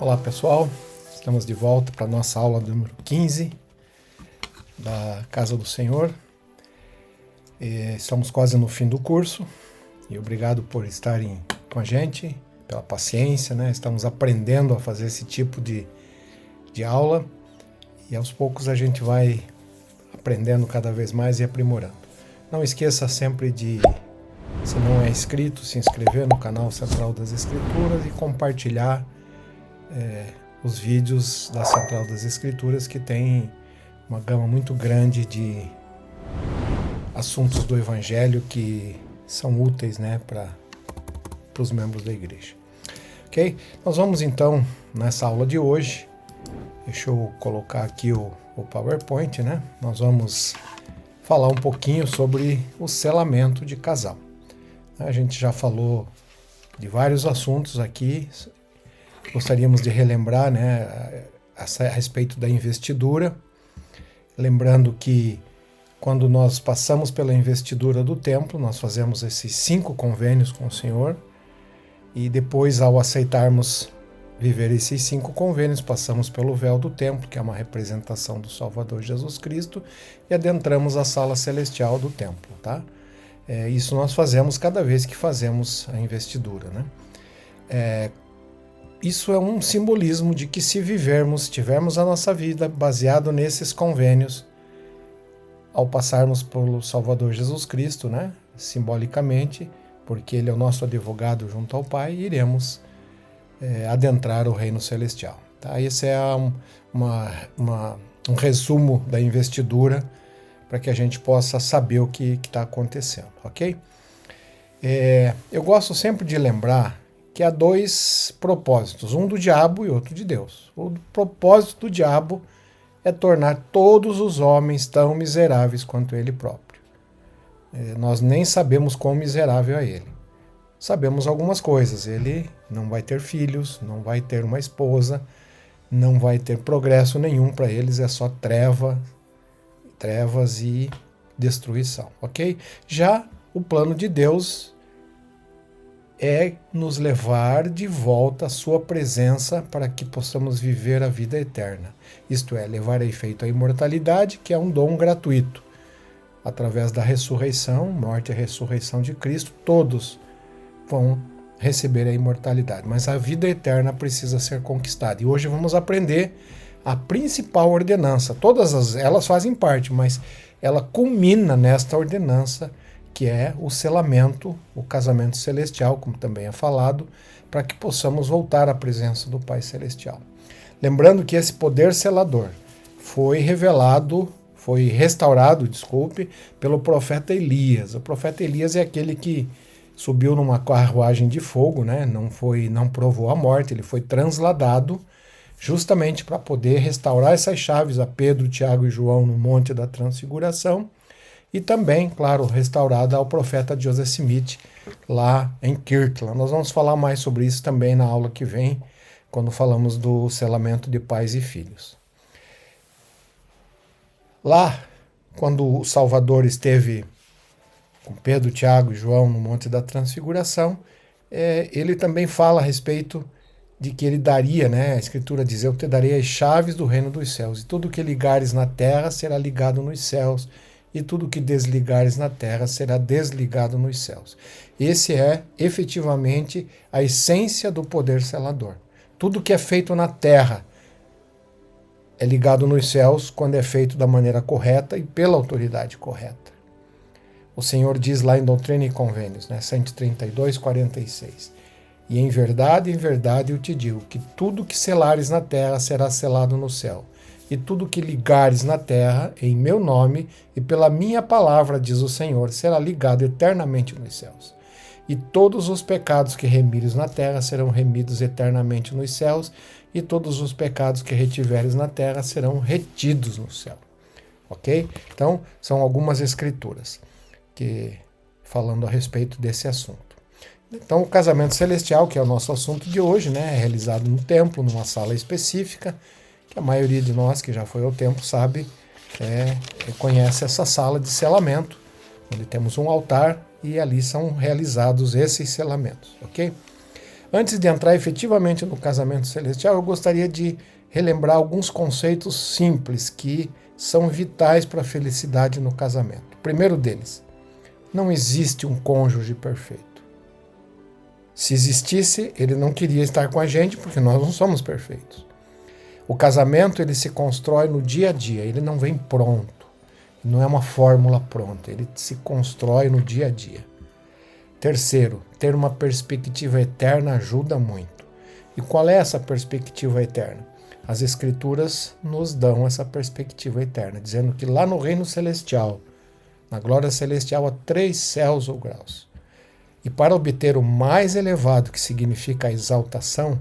Olá pessoal, estamos de volta para a nossa aula número 15 da Casa do Senhor. Estamos quase no fim do curso e obrigado por estarem com a gente, pela paciência, né? Estamos aprendendo a fazer esse tipo de aula e aos poucos a gente vai aprendendo cada vez mais e aprimorando. Não esqueça sempre de, se não é inscrito, se inscrever no canal Central das Escrituras e compartilhar os vídeos da Central das Escrituras, que tem uma gama muito grande de assuntos do Evangelho que são úteis, né, para os membros da igreja. Ok? Nós vamos então, nessa aula de hoje, deixa eu colocar aqui o PowerPoint, né? Nós vamos falar um pouquinho sobre o selamento de casal. A gente já falou de vários assuntos aqui. Gostaríamos de relembrar, né, a respeito da investidura, lembrando que quando nós passamos pela investidura do templo, nós fazemos esses 5 convênios com o Senhor, e depois, ao aceitarmos viver esses 5 convênios, passamos pelo véu do templo, que é uma representação do Salvador Jesus Cristo, e adentramos a sala celestial do templo, tá? Isso nós fazemos cada vez que fazemos a investidura, né? Isso é um simbolismo de que se tivermos a nossa vida baseado nesses convênios, ao passarmos pelo Salvador Jesus Cristo, né, simbolicamente, porque Ele é o nosso advogado junto ao Pai, iremos adentrar o reino celestial. Tá? Esse é um resumo da investidura, para que a gente possa saber o que está acontecendo, ok? Eu gosto sempre de lembrar que há 2 propósitos, um do diabo e outro de Deus. O propósito do diabo é tornar todos os homens tão miseráveis quanto ele próprio. Nós nem sabemos quão miserável é ele. Sabemos algumas coisas. Ele não vai ter filhos, não vai ter uma esposa, não vai ter progresso nenhum para eles, é só trevas e destruição, ok? Já o plano de Deus é nos levar de volta à sua presença para que possamos viver a vida eterna. Isto é, levar a efeito a imortalidade, que é um dom gratuito. Através da ressurreição, morte e ressurreição de Cristo, todos vão receber a imortalidade. Mas a vida eterna precisa ser conquistada. E hoje vamos aprender a principal ordenança. Todas elas fazem parte, mas ela culmina nesta ordenança, que é o selamento, o casamento celestial, como também é falado, para que possamos voltar à presença do Pai Celestial. Lembrando que esse poder selador foi restaurado, pelo profeta Elias. O profeta Elias é aquele que subiu numa carruagem de fogo, né? Não provou a morte, ele foi transladado justamente para poder restaurar essas chaves a Pedro, Tiago e João no Monte da Transfiguração, e também, claro, restaurada ao profeta Joseph Smith, lá em Kirtland. Nós vamos falar mais sobre isso também na aula que vem, quando falamos do selamento de pais e filhos. Lá, quando o Salvador esteve com Pedro, Tiago e João no Monte da Transfiguração, ele também fala a respeito de que ele daria, né? A Escritura diz: eu te darei as chaves do reino dos céus, e tudo que ligares na terra será ligado nos céus, e tudo que desligares na terra será desligado nos céus. Esse é, efetivamente, a essência do poder selador. Tudo que é feito na terra é ligado nos céus quando é feito da maneira correta e pela autoridade correta. O Senhor diz lá em Doutrina e Convênios, né, 132, 46. E em verdade eu te digo, que tudo que selares na terra será selado no céu. E tudo que ligares na terra, em meu nome e pela minha palavra, diz o Senhor, será ligado eternamente nos céus. E todos os pecados que remires na terra serão remidos eternamente nos céus, e todos os pecados que retiveres na terra serão retidos no céu. Ok? Então, são algumas escrituras que falando a respeito desse assunto. Então, o casamento celestial, que é o nosso assunto de hoje, né, é realizado no templo, numa sala específica, que a maioria de nós que já foi ao templo sabe, conhece essa sala de selamento, onde temos um altar e ali são realizados esses selamentos, ok? Antes de entrar efetivamente no casamento celestial, eu gostaria de relembrar alguns conceitos simples que são vitais para a felicidade no casamento. O primeiro deles, não existe um cônjuge perfeito. Se existisse, ele não queria estar com a gente, porque nós não somos perfeitos. O casamento, ele se constrói no dia a dia, ele não vem pronto. Não é uma fórmula pronta, ele se constrói no dia a dia. Terceiro, ter uma perspectiva eterna ajuda muito. E qual é essa perspectiva eterna? As Escrituras nos dão essa perspectiva eterna, dizendo que lá no reino celestial, na glória celestial, há 3 céus ou graus. E para obter o mais elevado, que significa a exaltação,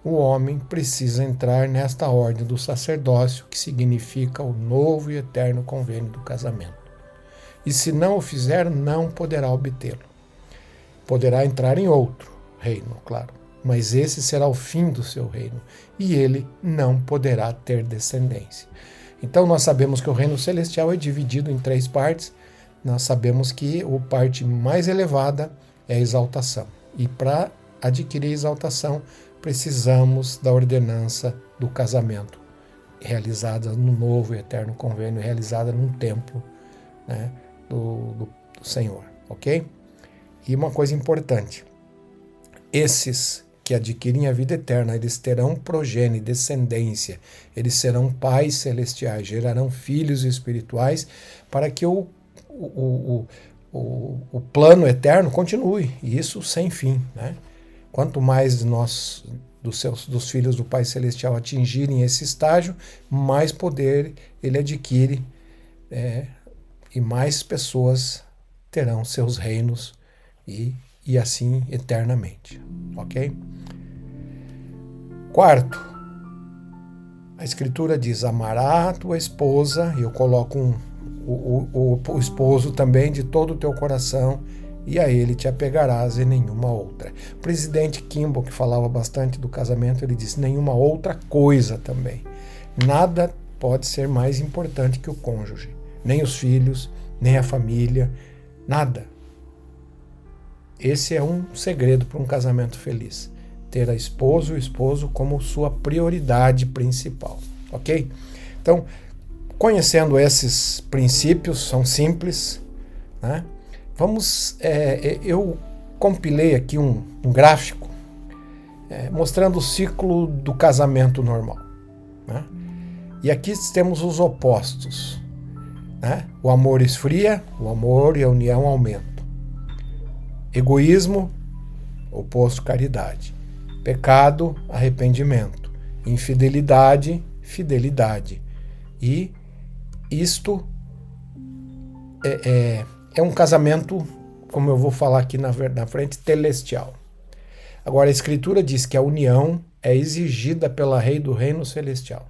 o homem precisa entrar nesta ordem do sacerdócio, que significa o novo e eterno convênio do casamento. E se não o fizer, não poderá obtê-lo. Poderá entrar em outro reino, claro, mas esse será o fim do seu reino, e ele não poderá ter descendência. Então nós sabemos que o reino celestial é dividido em 3 partes. Nós sabemos que a parte mais elevada é a exaltação. E para adquirir exaltação, precisamos da ordenança do casamento, realizada no novo e eterno convênio, realizada num templo, né, do Senhor, ok? E uma coisa importante, esses que adquirem a vida eterna, eles terão progênie, descendência, eles serão pais celestiais, gerarão filhos espirituais, para que o plano eterno continue, e isso sem fim, né? Quanto mais nós, dos filhos do Pai Celestial, atingirem esse estágio, mais poder ele adquire, e mais pessoas terão seus reinos e assim eternamente, ok? Quarto, a Escritura diz, amará a tua esposa, e eu coloco o esposo também de todo o teu coração, e a ele te apegarás e nenhuma outra. O presidente Kimball, que falava bastante do casamento, ele disse, nenhuma outra coisa também. Nada pode ser mais importante que o cônjuge. Nem os filhos, nem a família, nada. Esse é um segredo para um casamento feliz. Ter a esposa e o esposo como sua prioridade principal, ok? Então, conhecendo esses princípios, são simples, né? Eu compilei aqui um gráfico mostrando o ciclo do casamento normal, né? E aqui temos os opostos, né? O amor esfria, o amor e a união aumentam. Egoísmo, oposto caridade. Pecado, arrependimento. Infidelidade, fidelidade. E isto é um casamento, como eu vou falar aqui na frente, celestial. Agora, a Escritura diz que a união é exigida pela lei do reino celestial.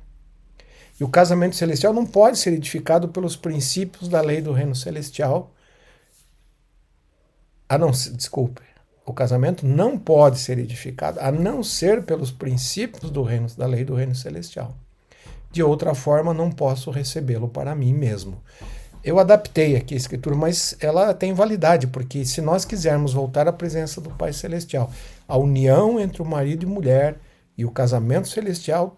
E o casamento celestial não pode ser edificado pelos princípios da lei do reino celestial. O casamento não pode ser edificado a não ser pelos princípios da lei do reino celestial. De outra forma, não posso recebê-lo para mim mesmo. Eu adaptei aqui a Escritura, mas ela tem validade, porque se nós quisermos voltar à presença do Pai Celestial, a união entre o marido e mulher e o casamento celestial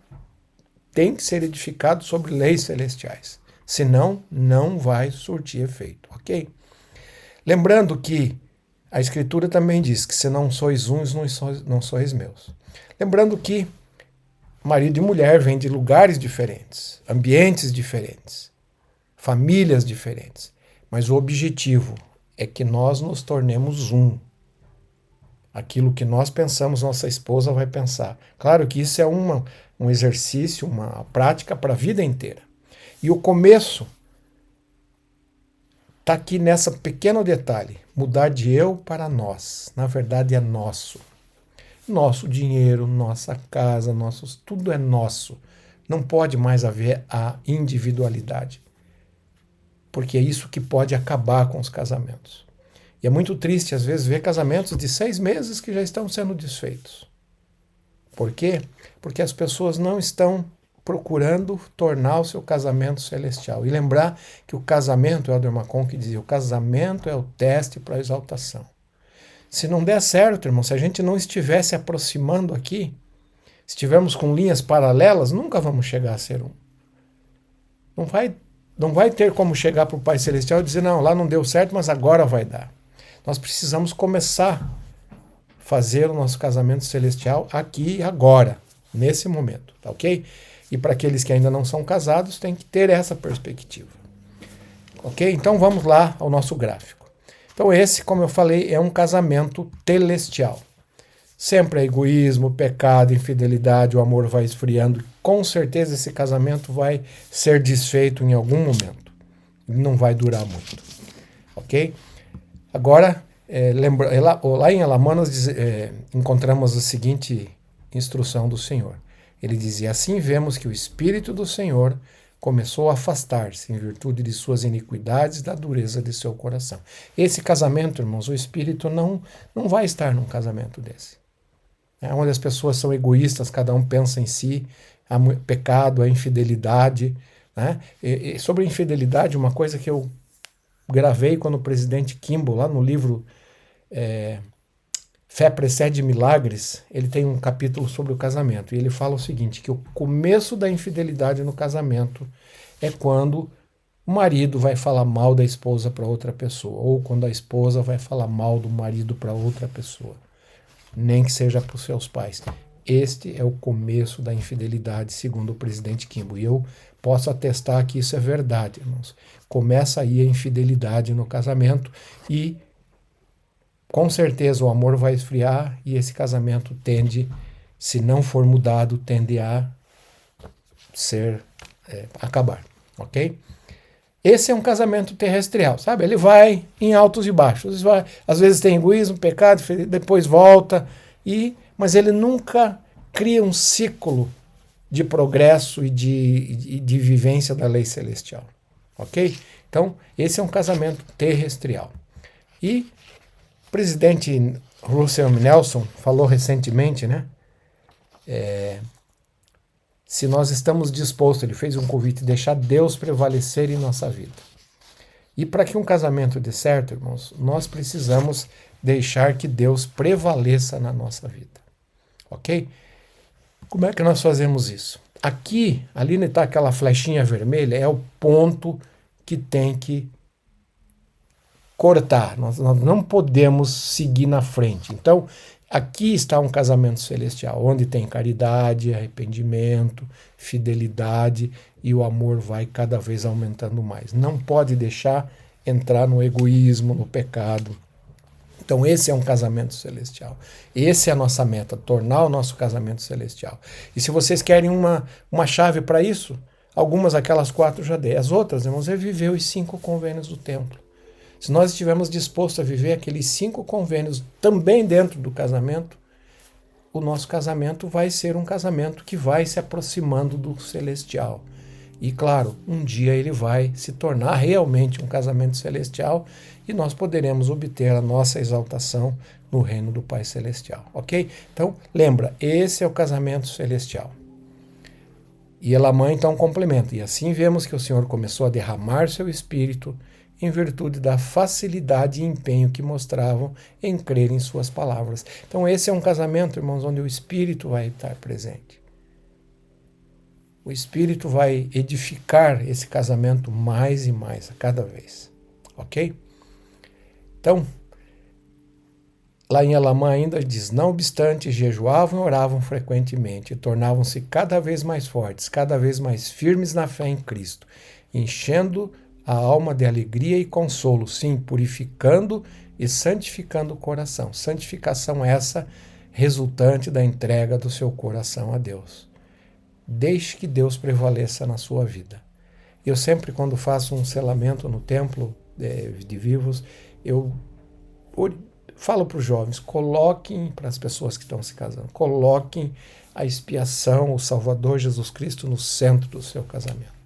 tem que ser edificado sobre leis celestiais. Senão, não vai surtir efeito, ok? Lembrando que a Escritura também diz que se não sois uns, não sois meus. Lembrando que marido e mulher vêm de lugares diferentes, ambientes diferentes, famílias diferentes, mas o objetivo é que nós nos tornemos um. Aquilo que nós pensamos, nossa esposa vai pensar. Claro que isso é um exercício, uma prática para a vida inteira. E o começo está aqui nesse pequeno detalhe, mudar de eu para nós. Na verdade é nosso. Nosso dinheiro, nossa casa, tudo é nosso. Não pode mais haver a individualidade. Porque é isso que pode acabar com os casamentos. E é muito triste, às vezes, ver casamentos de 6 meses que já estão sendo desfeitos. Por quê? Porque as pessoas não estão procurando tornar o seu casamento celestial. E lembrar que o casamento, Elder Macon que dizia, o casamento é o teste para a exaltação. Se não der certo, irmão, se a gente não estiver se aproximando aqui, se estivermos com linhas paralelas, nunca vamos chegar a ser um. Não vai ter como chegar para o Pai Celestial e dizer, não, lá não deu certo, mas agora vai dar. Nós precisamos começar a fazer o nosso casamento celestial aqui e agora, nesse momento, tá ok? E para aqueles que ainda não são casados, tem que ter essa perspectiva. Ok? Então vamos lá ao nosso gráfico. Então esse, como eu falei, é um casamento telestial. Sempre é egoísmo, pecado, infidelidade, o amor vai esfriando. Com certeza esse casamento vai ser desfeito em algum momento. Não vai durar muito. Ok? Agora, lá em Elamanas encontramos a seguinte instrução do Senhor. Ele dizia, assim vemos que o Espírito do Senhor começou a afastar-se em virtude de suas iniquidades e da dureza de seu coração. Esse casamento, irmãos, o Espírito não vai estar num casamento desse. É onde as pessoas são egoístas, cada um pensa em si, há pecado, a infidelidade. Né? E sobre a infidelidade, uma coisa que eu gravei quando o presidente Kimball, lá no livro Fé Precede Milagres, ele tem um capítulo sobre o casamento, e ele fala o seguinte, que o começo da infidelidade no casamento é quando o marido vai falar mal da esposa para outra pessoa, ou quando a esposa vai falar mal do marido para outra pessoa, nem que seja para os seus pais. Este é o começo da infidelidade, segundo o presidente Kimball, e eu posso atestar que isso é verdade, irmãos. Começa aí a infidelidade no casamento e com certeza o amor vai esfriar e esse casamento tende, se não for mudado, tende a acabar, ok? Esse é um casamento terrestrial, sabe? Ele vai em altos e baixos, às vezes tem egoísmo, pecado, depois volta, mas ele nunca cria um ciclo de progresso e de vivência da lei celestial, ok? Então, esse é um casamento terrestrial. E o presidente Russell M. Nelson falou recentemente, né? Se nós estamos dispostos, ele fez um convite, deixar Deus prevalecer em nossa vida. E para que um casamento dê certo, irmãos, nós precisamos deixar que Deus prevaleça na nossa vida. Ok? Como é que nós fazemos isso? Aqui, ali está aquela flechinha vermelha, é o ponto que tem que cortar, nós não podemos seguir na frente. Então, aqui está um casamento celestial, onde tem caridade, arrependimento, fidelidade e o amor vai cada vez aumentando mais. Não pode deixar entrar no egoísmo, no pecado. Então, esse é um casamento celestial. Essa é a nossa meta, tornar o nosso casamento celestial. E se vocês querem uma chave para isso, algumas aquelas 4 já dei. As outras, irmãos, é viver os 5 convênios do templo. Se nós estivermos dispostos a viver aqueles 5 convênios também dentro do casamento, o nosso casamento vai ser um casamento que vai se aproximando do celestial. E claro, um dia ele vai se tornar realmente um casamento celestial e nós poderemos obter a nossa exaltação no reino do Pai Celestial, ok? Então, lembra, esse é o casamento celestial. E Elamã então complementa, e assim vemos que o Senhor começou a derramar seu Espírito em virtude da facilidade e empenho que mostravam em crer em suas palavras. Então esse é um casamento, irmãos, onde o Espírito vai estar presente. O Espírito vai edificar esse casamento mais e mais a cada vez, ok? Então, lá em Elamã ainda diz, não obstante, jejuavam e oravam frequentemente, e tornavam-se cada vez mais fortes, cada vez mais firmes na fé em Cristo, enchendo a alma de alegria e consolo, sim, purificando e santificando o coração. Santificação essa resultante da entrega do seu coração a Deus. Deixe que Deus prevaleça na sua vida. Eu sempre, quando faço um selamento no templo de vivos, eu falo para os jovens, coloquem, para as pessoas que estão se casando, coloquem a expiação, o Salvador Jesus Cristo no centro do seu casamento.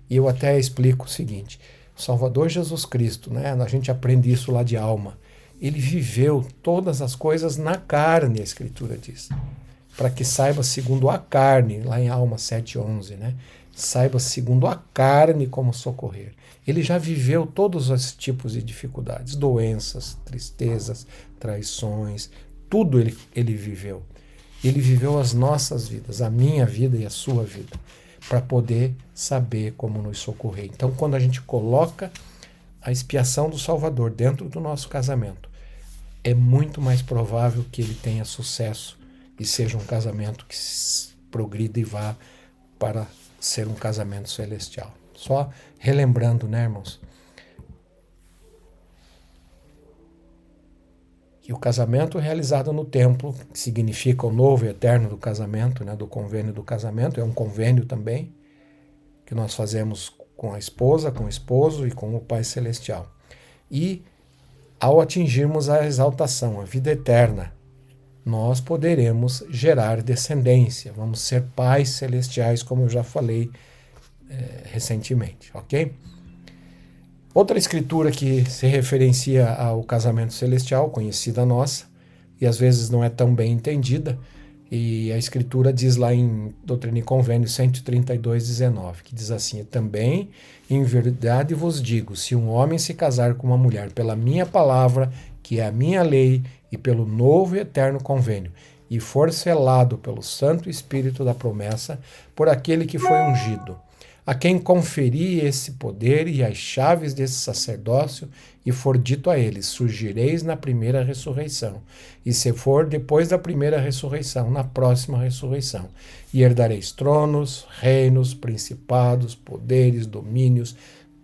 E eu até explico o seguinte, o Salvador Jesus Cristo, né, a gente aprende isso lá de Alma, ele viveu todas as coisas na carne, a Escritura diz, para que saiba segundo a carne, lá em Alma 7:11, né, saiba segundo a carne como socorrer. Ele já viveu todos os tipos de dificuldades, doenças, tristezas, traições, tudo ele viveu. Ele viveu as nossas vidas, a minha vida e a sua vida, para poder saber como nos socorrer. Então, quando a gente coloca a expiação do Salvador dentro do nosso casamento, é muito mais provável que ele tenha sucesso e seja um casamento que progrida e vá para ser um casamento celestial. Só relembrando, né, irmãos? Que o casamento realizado no templo, que significa o novo e eterno do casamento, né, do convênio do casamento, é um convênio também, que nós fazemos com a esposa, com o esposo e com o Pai Celestial. E ao atingirmos a exaltação, a vida eterna, nós poderemos gerar descendência, vamos ser pais celestiais, como eu já falei recentemente, ok? Outra escritura que se referencia ao casamento celestial, conhecida nossa, e às vezes não é tão bem entendida, e a escritura diz lá em Doutrina e Convênio 132:19, que diz assim: também, em verdade vos digo, se um homem se casar com uma mulher pela minha palavra, que é a minha lei, e pelo novo e eterno convênio, e for selado pelo Santo Espírito da promessa, por aquele que foi ungido, a quem conferi esse poder e as chaves desse sacerdócio, e for dito a eles: surgireis na primeira ressurreição, e se for depois da primeira ressurreição, na próxima ressurreição, e herdareis tronos, reinos, principados, poderes, domínios,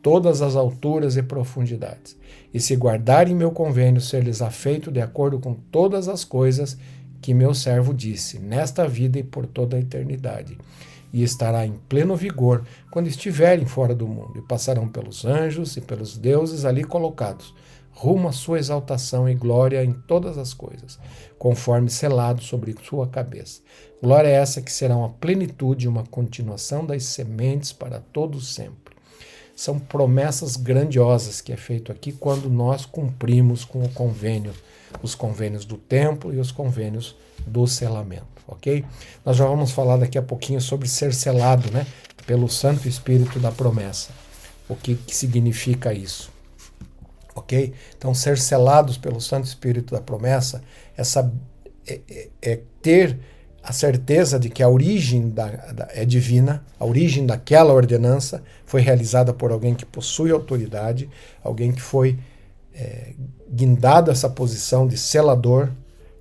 todas as alturas e profundidades. E se guardarem meu convênio, ser-lhes afeito de acordo com todas as coisas que meu servo disse, nesta vida e por toda a eternidade. E estará em pleno vigor quando estiverem fora do mundo, e passarão pelos anjos e pelos deuses ali colocados, rumo à sua exaltação e glória em todas as coisas, conforme selado sobre sua cabeça. Glória é essa que será uma plenitude e uma continuação das sementes para todos sempre. São promessas grandiosas que é feito aqui quando nós cumprimos com o convênio, os convênios do templo e os convênios do selamento, ok? Nós já vamos falar daqui a pouquinho sobre ser selado, né, pelo Santo Espírito da promessa. O que significa isso, ok? Então, ser selados pelo Santo Espírito da promessa é ter a certeza de que a origem é divina, a origem daquela ordenança foi realizada por alguém que possui autoridade, alguém que foi guindado essa posição de selador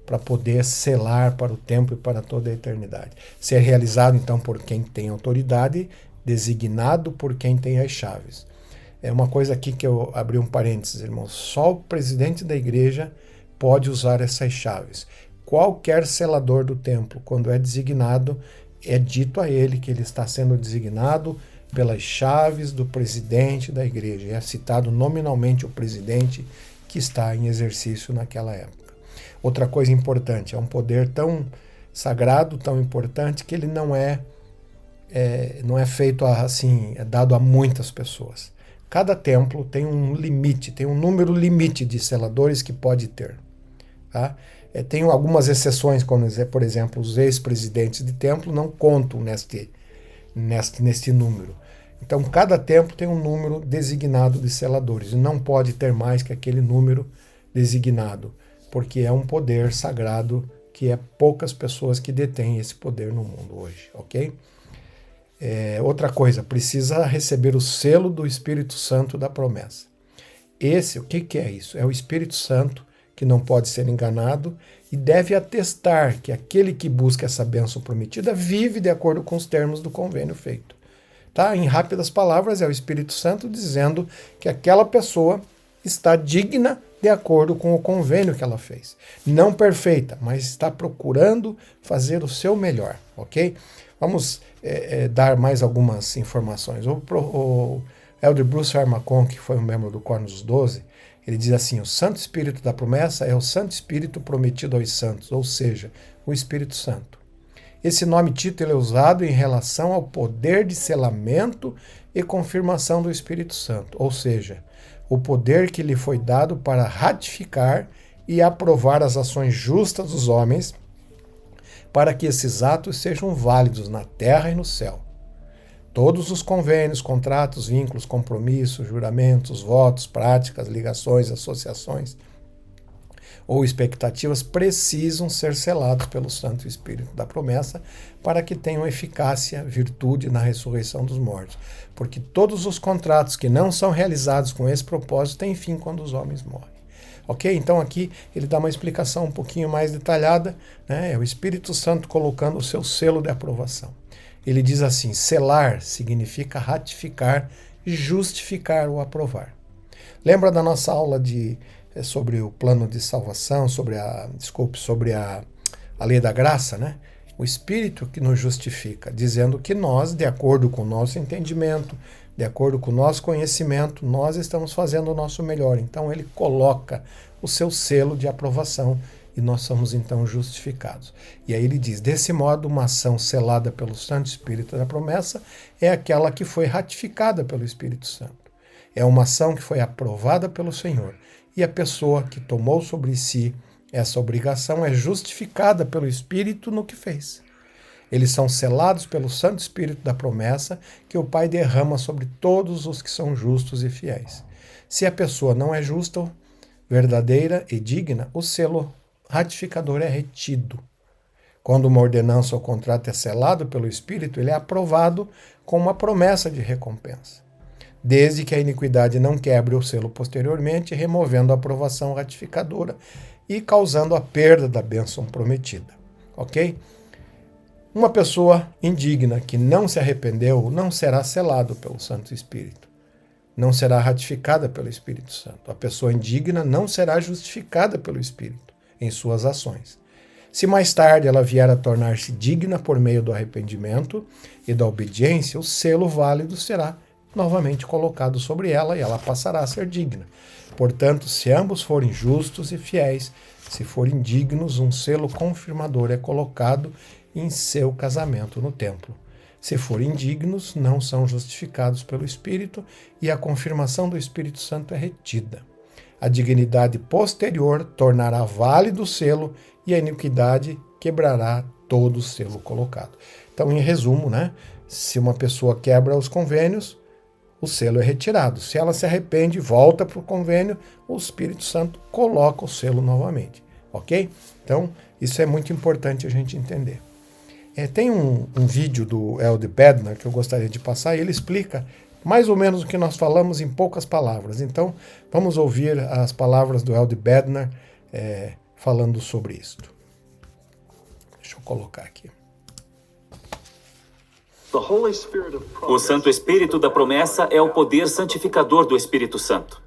para poder selar para o tempo e para toda a eternidade. Ser realizado, então, por quem tem autoridade, designado por quem tem as chaves. É uma coisa aqui que eu abri um parênteses, irmãos. Só o presidente da igreja pode usar essas chaves. Qualquer selador do templo, quando é designado, é dito a ele que ele está sendo designado pelas chaves do presidente da igreja. É citado nominalmente o presidente que está em exercício naquela época. Outra coisa importante, é um poder tão sagrado, tão importante, que ele não é feito assim, é dado a muitas pessoas. Cada templo tem um limite, tem um número limite de seladores que pode ter. Tá? Tem algumas exceções, como, por exemplo, os ex-presidentes de templo não contam neste número. Então, cada templo tem um número designado de seladores, e não pode ter mais que aquele número designado, porque é um poder sagrado que é poucas pessoas que detêm esse poder no mundo hoje, ok? Outra coisa, precisa receber o selo do Espírito Santo da promessa. O que é isso? É o Espírito Santo que não pode ser enganado e deve atestar que aquele que busca essa bênção prometida vive de acordo com os termos do convênio feito. Tá? Em rápidas palavras, é o Espírito Santo dizendo que aquela pessoa está digna de acordo com o convênio que ela fez. Não perfeita, mas está procurando fazer o seu melhor, ok? Vamos dar mais algumas informações. O Elder Bruce Armacon, que foi um membro do Quórum dos 12, ele diz assim: o Santo Espírito da promessa é o Santo Espírito prometido aos santos, ou seja, o Espírito Santo. Esse nome título é usado em relação ao poder de selamento e confirmação do Espírito Santo, ou seja, o poder que lhe foi dado para ratificar e aprovar as ações justas dos homens, para que esses atos sejam válidos na terra e no céu. Todos os convênios, contratos, vínculos, compromissos, juramentos, votos, práticas, ligações, associações ou expectativas precisam ser selados pelo Santo Espírito da promessa para que tenham eficácia, virtude na ressurreição dos mortos. Porque todos os contratos que não são realizados com esse propósito têm fim quando os homens morrem. Ok? Então aqui ele dá uma explicação um pouquinho mais detalhada, né? É o Espírito Santo colocando o seu selo de aprovação. Ele diz assim: selar significa ratificar, justificar ou aprovar. Lembra da nossa aula sobre o plano de salvação, sobre a lei da graça, né? O Espírito que nos justifica, dizendo que nós, de acordo com o nosso entendimento, de acordo com o nosso conhecimento, nós estamos fazendo o nosso melhor. Então ele coloca o seu selo de aprovação e nós somos então justificados. E aí ele diz: desse modo, uma ação selada pelo Santo Espírito da promessa é aquela que foi ratificada pelo Espírito Santo. É uma ação que foi aprovada pelo Senhor. E a pessoa que tomou sobre si essa obrigação é justificada pelo Espírito no que fez. Eles são selados pelo Santo Espírito da promessa que o Pai derrama sobre todos os que são justos e fiéis. Se a pessoa não é justa, verdadeira e digna, o selo ratificador é retido. Quando uma ordenança ou contrato é selado pelo Espírito, ele é aprovado com uma promessa de recompensa, desde que a iniquidade não quebre o selo posteriormente, removendo a aprovação ratificadora e causando a perda da bênção prometida. Ok? Uma pessoa indigna que não se arrependeu não será selado pelo Santo Espírito. Não será ratificada pelo Espírito Santo. A pessoa indigna não será justificada pelo Espírito em suas ações. Se mais tarde ela vier a tornar-se digna por meio do arrependimento e da obediência, o selo válido será novamente colocado sobre ela e ela passará a ser digna. Portanto, se ambos forem justos e fiéis, se forem dignos, um selo confirmador é colocado em seu casamento no templo. Se forem dignos, não são justificados pelo Espírito e a confirmação do Espírito Santo é retida. A dignidade posterior tornará válido o selo e a iniquidade quebrará todo o selo colocado. Então, em resumo, né, se uma pessoa quebra os convênios, o selo é retirado. Se ela se arrepende e volta para o convênio, o Espírito Santo coloca o selo novamente. Ok? Então, isso é muito importante a gente entender. Tem um vídeo do Elde Bednar que eu gostaria de passar e ele explica mais ou menos o que nós falamos em poucas palavras. Então, vamos ouvir as palavras do Elde Bednar falando sobre isto. Deixa eu colocar aqui. O Santo Espírito da promessa é o poder santificador do Espírito Santo.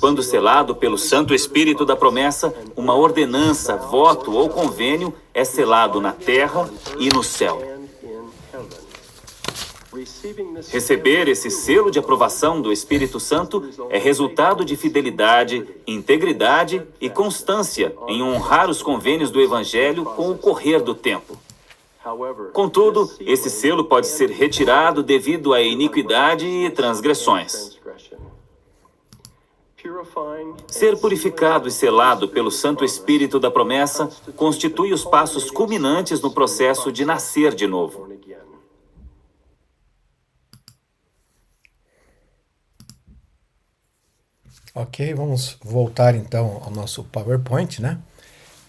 Quando selado pelo Santo Espírito da promessa, uma ordenança, voto ou convênio é selado na terra e no céu. Receber esse selo de aprovação do Espírito Santo é resultado de fidelidade, integridade e constância em honrar os convênios do Evangelho com o correr do tempo. Contudo, esse selo pode ser retirado devido à iniquidade e transgressões. Ser purificado e selado pelo Santo Espírito da promessa constitui os passos culminantes no processo de nascer de novo. Ok, vamos voltar então ao nosso PowerPoint, né?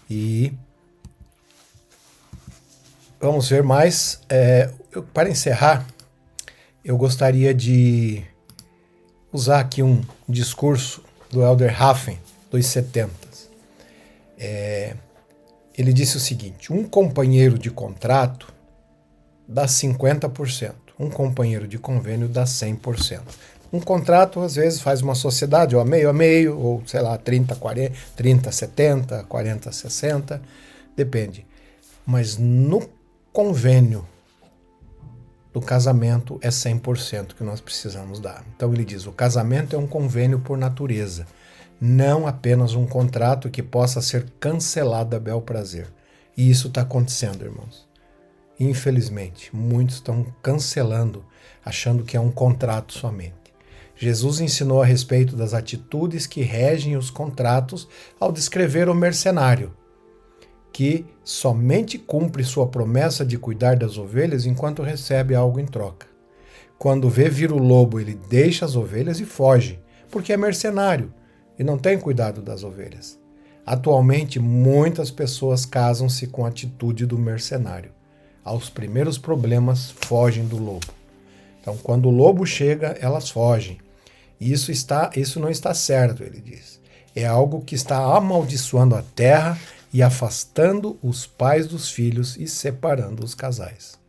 E vamos ver mais. Para encerrar, eu gostaria de usar aqui um discurso do Elder Haffen, dos 70. Ele disse o seguinte: um companheiro de contrato dá 50%, um companheiro de convênio dá 100%. Um contrato, às vezes, faz uma sociedade, ou a meio, ou sei lá, 30, 40, 30, 70, 40, 60, depende. Mas no convênio do casamento é 100% que nós precisamos dar. Então ele diz: o casamento é um convênio por natureza, não apenas um contrato que possa ser cancelado a bel prazer. E isso está acontecendo, irmãos. Infelizmente, muitos estão cancelando, achando que é um contrato somente. Jesus ensinou a respeito das atitudes que regem os contratos ao descrever o mercenário, que somente cumpre sua promessa de cuidar das ovelhas enquanto recebe algo em troca. quando vê vir o lobo, ele deixa as ovelhas e foge, porque é mercenário e não tem cuidado das ovelhas. Atualmente, muitas pessoas casam-se com a atitude do mercenário. Aos primeiros problemas, fogem do lobo. Então, quando o lobo chega, elas fogem. Isso não está certo, ele diz. É algo que está amaldiçoando a terra e afastando os pais dos filhos e separando os casais.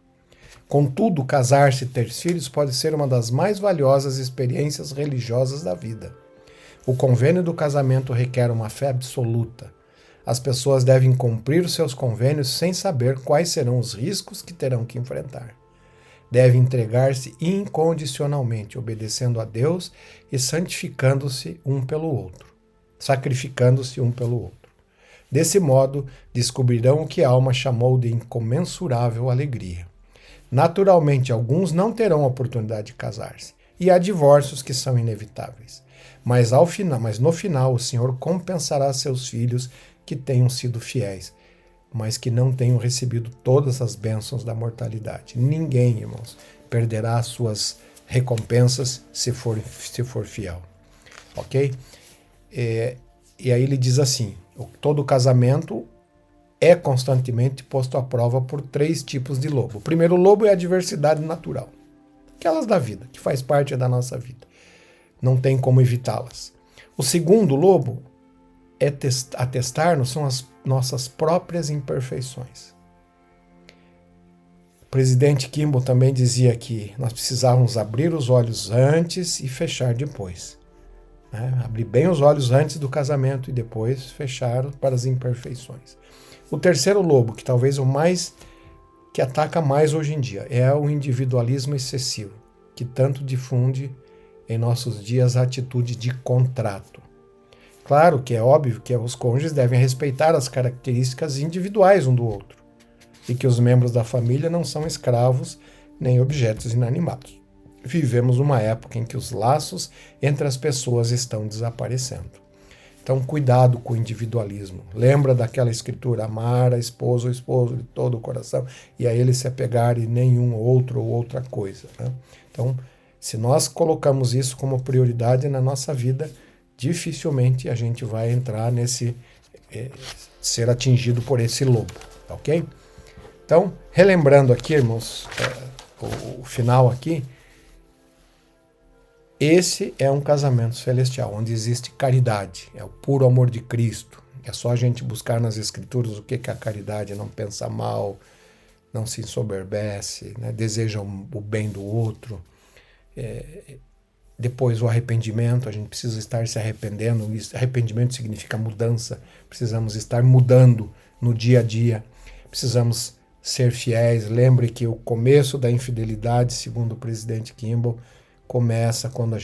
Contudo, casar-se e ter filhos pode ser uma das mais valiosas experiências religiosas da vida. O convênio do casamento requer uma fé absoluta. As pessoas devem cumprir os seus convênios sem saber quais serão os riscos que terão que enfrentar. Devem entregar-se incondicionalmente, obedecendo a Deus e santificando-se um pelo outro, sacrificando-se um pelo outro. Desse modo, descobrirão o que a alma chamou de incomensurável alegria. Naturalmente, alguns não terão a oportunidade de casar-se, e há divórcios que são inevitáveis. Mas no final, o Senhor compensará seus filhos que tenham sido fiéis, mas que não tenham recebido todas as bênçãos da mortalidade. Ninguém, irmãos, perderá as suas recompensas se for fiel. Ok? E aí ele diz assim, todo casamento é constantemente posto à prova por 3 tipos de lobo. O primeiro lobo é a adversidade natural, aquelas da vida, que faz parte da nossa vida. Não tem como evitá-las. O segundo lobo é atestar-nos são as nossas próprias imperfeições. O presidente Kimball também dizia que nós precisávamos abrir os olhos antes e fechar depois. Abrir bem os olhos antes do casamento e depois fechar para as imperfeições. O terceiro lobo, que talvez o mais que ataca mais hoje em dia, é o individualismo excessivo, que tanto difunde em nossos dias a atitude de contrato. Claro que é óbvio que os cônjuges devem respeitar as características individuais um do outro e que os membros da família não são escravos nem objetos inanimados. Vivemos uma época em que os laços entre as pessoas estão desaparecendo. Então, cuidado com o individualismo. Lembra daquela escritura, amar a esposa ou esposo de todo o coração e a ele se apegar e nenhum outro ou outra coisa. Né? Então, se nós colocamos isso como prioridade na nossa vida, dificilmente a gente vai entrar ser atingido por esse lobo, ok? Então, relembrando aqui, irmãos, o final aqui, esse é um casamento celestial, onde existe caridade, é o puro amor de Cristo. É só a gente buscar nas Escrituras o que é a caridade, não pensa mal, não se ensoberbece, né? Deseja o bem do outro. Depois o arrependimento, a gente precisa estar se arrependendo, arrependimento significa mudança, precisamos estar mudando no dia a dia, precisamos ser fiéis. Lembre que o começo da infidelidade, segundo o presidente Kimball, começa quando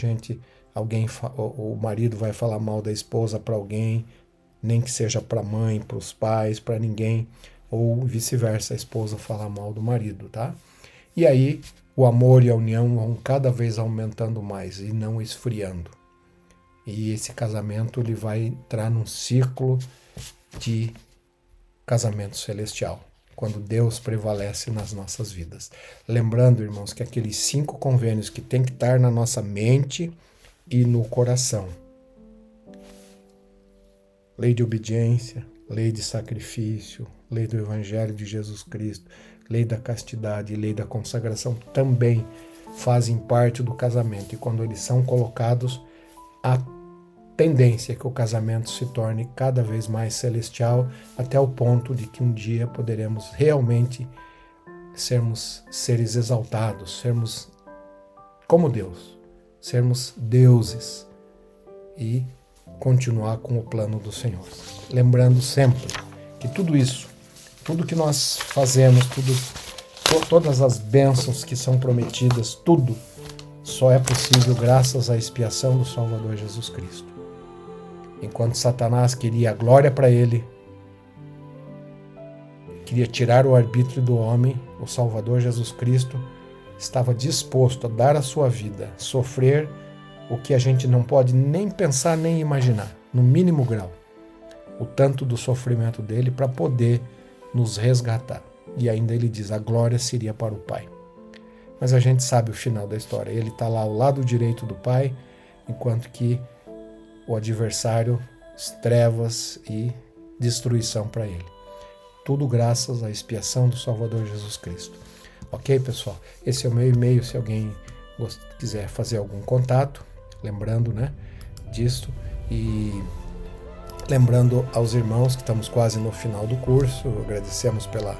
o marido vai falar mal da esposa para alguém, nem que seja para a mãe, para os pais, para ninguém, ou vice-versa, a esposa falar mal do marido, tá? E aí o amor e a união vão cada vez aumentando mais e não esfriando. E esse casamento ele vai entrar num ciclo de casamento celestial, quando Deus prevalece nas nossas vidas. Lembrando, irmãos, que aqueles 5 convênios que tem que estar na nossa mente e no coração. Lei de obediência, lei de sacrifício, lei do Evangelho de Jesus Cristo, lei da castidade e lei da consagração também fazem parte do casamento. E quando eles são colocados, a tendência é que o casamento se torne cada vez mais celestial, até o ponto de que um dia poderemos realmente sermos seres exaltados, sermos como Deus, sermos deuses e continuar com o plano do Senhor. Lembrando sempre que tudo isso, tudo que nós fazemos, todas as bênçãos que são prometidas, tudo só é possível graças à expiação do Salvador Jesus Cristo. Enquanto Satanás queria a glória para ele, queria tirar o arbítrio do homem, o Salvador Jesus Cristo estava disposto a dar a sua vida, sofrer o que a gente não pode nem pensar nem imaginar, no mínimo grau, o tanto do sofrimento dele para poder nos resgatar. E ainda ele diz, a glória seria para o Pai. mas a gente sabe o final da história. Ele está lá ao lado direito do Pai, enquanto que o adversário, trevas e destruição para ele. Tudo graças à expiação do Salvador Jesus Cristo. Ok, pessoal? Esse é o meu e-mail, se alguém quiser fazer algum contato, lembrando, né, disto, e lembrando aos irmãos que estamos quase no final do curso, agradecemos pela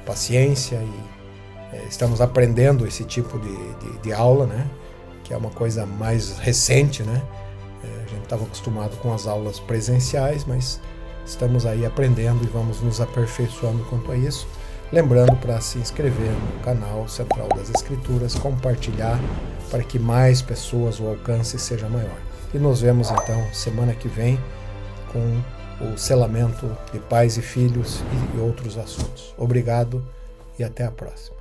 paciência e estamos aprendendo esse tipo de aula, né, que é uma coisa mais recente, né, a gente estava acostumado com as aulas presenciais, mas estamos aí aprendendo e vamos nos aperfeiçoando quanto a isso. Lembrando para se inscrever no canal Central das Escrituras, compartilhar para que mais pessoas o alcance seja maior. E nos vemos então semana que vem com o selamento de pais e filhos e outros assuntos. Obrigado e até a próxima.